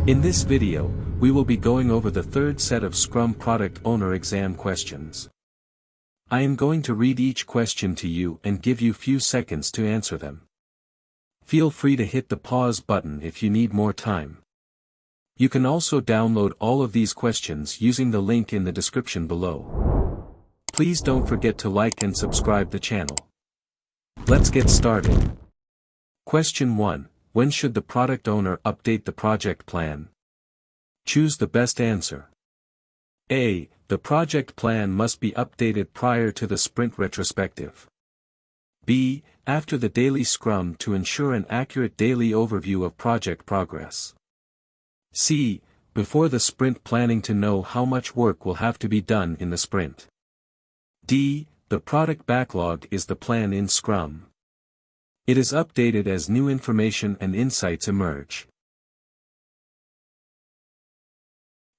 In this video, we will be going over the third set of Scrum Product Owner exam questions. I am going to read each question to you and give you few seconds to answer them. Feel free to hit the pause button if you need more time. You can also download all of these questions using the link in the description below. Please don't forget to like and subscribe the channel. Let's get started. Question 1. When should the product owner update the project plan? Choose the best answer. A. The project plan must be updated prior to the sprint retrospective. B. After the daily scrum to ensure an accurate daily overview of project progress. C. Before the sprint planning to know how much work will have to be done in the sprint. D. The product backlog is the plan in Scrum. It is updated as new information and insights emerge.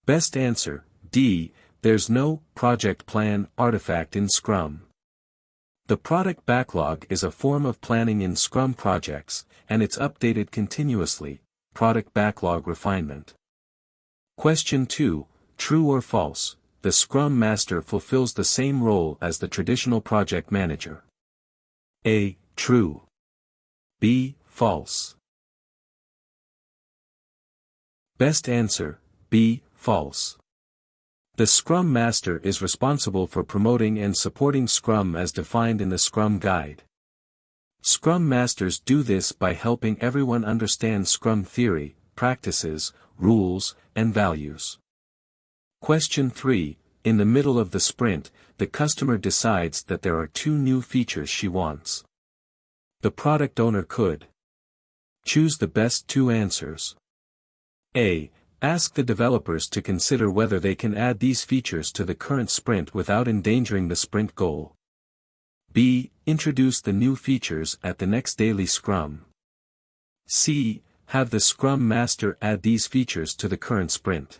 Best answer, D. There's no project plan artifact in Scrum. The product backlog is a form of planning in Scrum projects, and it's updated continuously. Product backlog refinement. Question 2. True or false? The Scrum Master fulfills the same role as the traditional project manager. A. True. B. False. Best answer, B. False. The Scrum Master is responsible for promoting and supporting Scrum as defined in the Scrum Guide. Scrum Masters do this by helping everyone understand Scrum theory, practices, rules, and values. Question 3. In the middle of the sprint, the customer decides that there are 2 new features she wants. The product owner could choose the best 2 answers. A. Ask the developers to consider whether they can add these features to the current sprint without endangering the sprint goal. B. Introduce the new features at the next daily scrum. C. Have the Scrum Master add these features to the current sprint.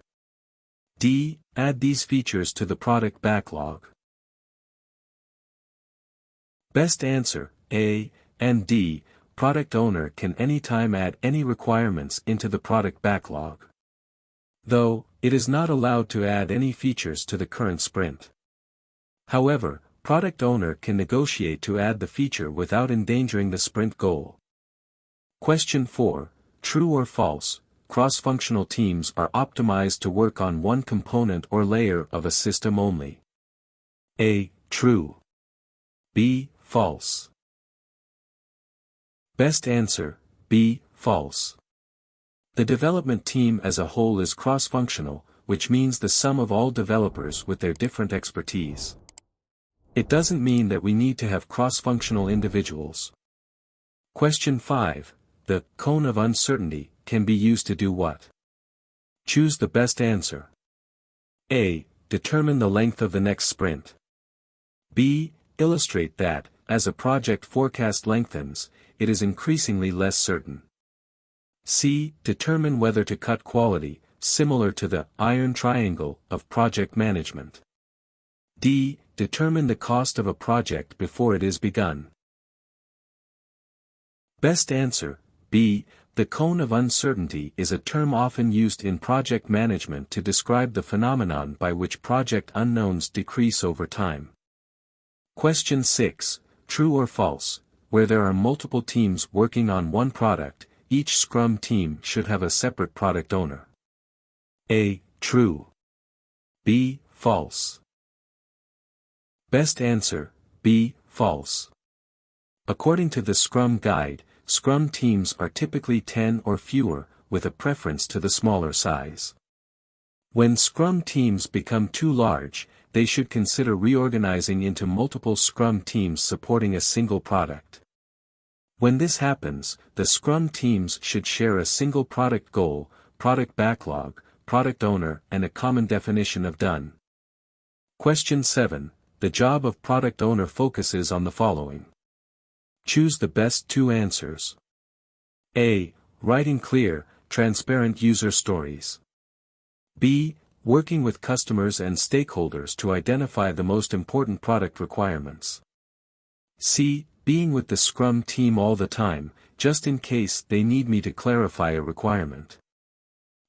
D. Add these features to the product backlog. Best answer, A and D. Product owner can anytime add any requirements into the product backlog. Though, it is not allowed to add any features to the current sprint. However, product owner can negotiate to add the feature without endangering the sprint goal. Question 4. True or false? Cross-functional teams are optimized to work on one component or layer of a system only. A. True. B. False. Best answer, B. False. The development team as a whole is cross-functional, which means the sum of all developers with their different expertise. It doesn't mean that we need to have cross-functional individuals. Question 5. The cone of uncertainty can be used to do what? Choose the best answer. A. Determine the length of the next sprint. B. Illustrate that, as a project forecast lengthens, it is increasingly less certain. C. Determine whether to cut quality, similar to the iron triangle of project management. D. Determine the cost of a project before it is begun. Best answer, B. The cone of uncertainty is a term often used in project management to describe the phenomenon by which project unknowns decrease over time. Question 6. True or false? Where there are multiple teams working on one product, each Scrum team should have a separate product owner. A. True. B. False. Best answer, B. False. According to the Scrum Guide, Scrum teams are typically 10 or fewer, with a preference to the smaller size. When Scrum teams become too large, they should consider reorganizing into multiple Scrum teams supporting a single product. When this happens, the Scrum teams should share a single product goal, product backlog, product owner, and a common definition of done. Question 7. The job of product owner focuses on the following. Choose the best 2 answers. A. Writing clear, transparent user stories. B. Working with customers and stakeholders to identify the most important product requirements. C. Being with the Scrum team all the time, just in case they need me to clarify a requirement.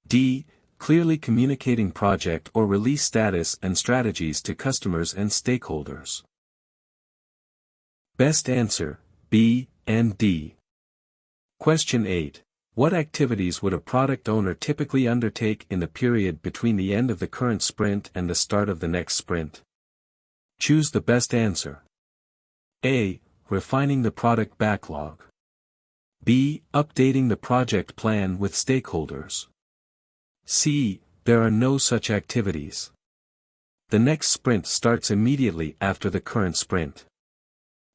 D. Clearly communicating project or release status and strategies to customers and stakeholders. Best answer, B and D. Question 8. What activities would a product owner typically undertake in the period between the end of the current sprint and the start of the next sprint? Choose the best answer. A. Refining the product backlog. B. Updating the project plan with stakeholders. C. There are no such activities. The next sprint starts immediately after the current sprint.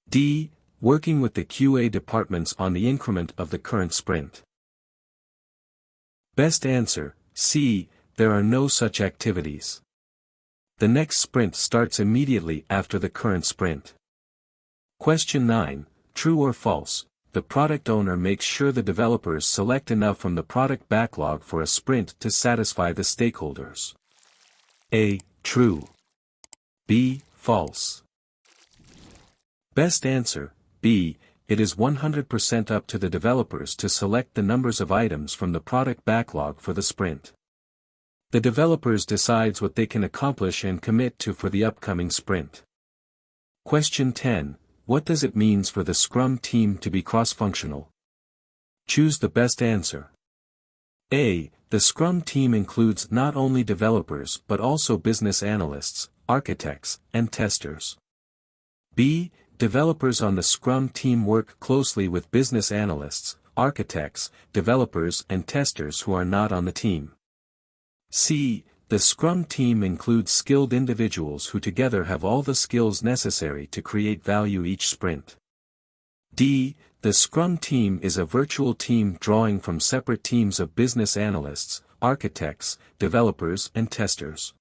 D. Working with the QA departments on the increment of the current sprint. Best answer, C. There are no such activities. The next sprint starts immediately after the current sprint. Question 9. True or false? The product owner makes sure the developers select enough from the product backlog for a sprint to satisfy the stakeholders. A. True. B. False. Best answer, B. It is 100% up to the developers to select the numbers of items from the product backlog for the sprint. The developers decides what they can accomplish and commit to for the upcoming sprint. Question 10. What does it mean for the Scrum team to be cross-functional? Choose the best answer. A. The Scrum team includes not only developers but also business analysts, architects, and testers. B. Developers on the Scrum team work closely with business analysts, architects, developers and testers who are not on the team. C. The Scrum team includes skilled individuals who together have all the skills necessary to create value each sprint. D. The Scrum team is a virtual team drawing from separate teams of business analysts, architects, developers and testers.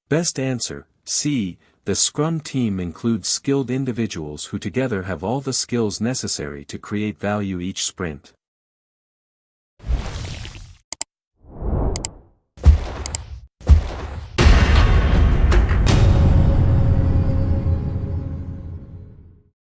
Best answer, C. The Scrum team includes skilled individuals who together have all the skills necessary to create value each sprint.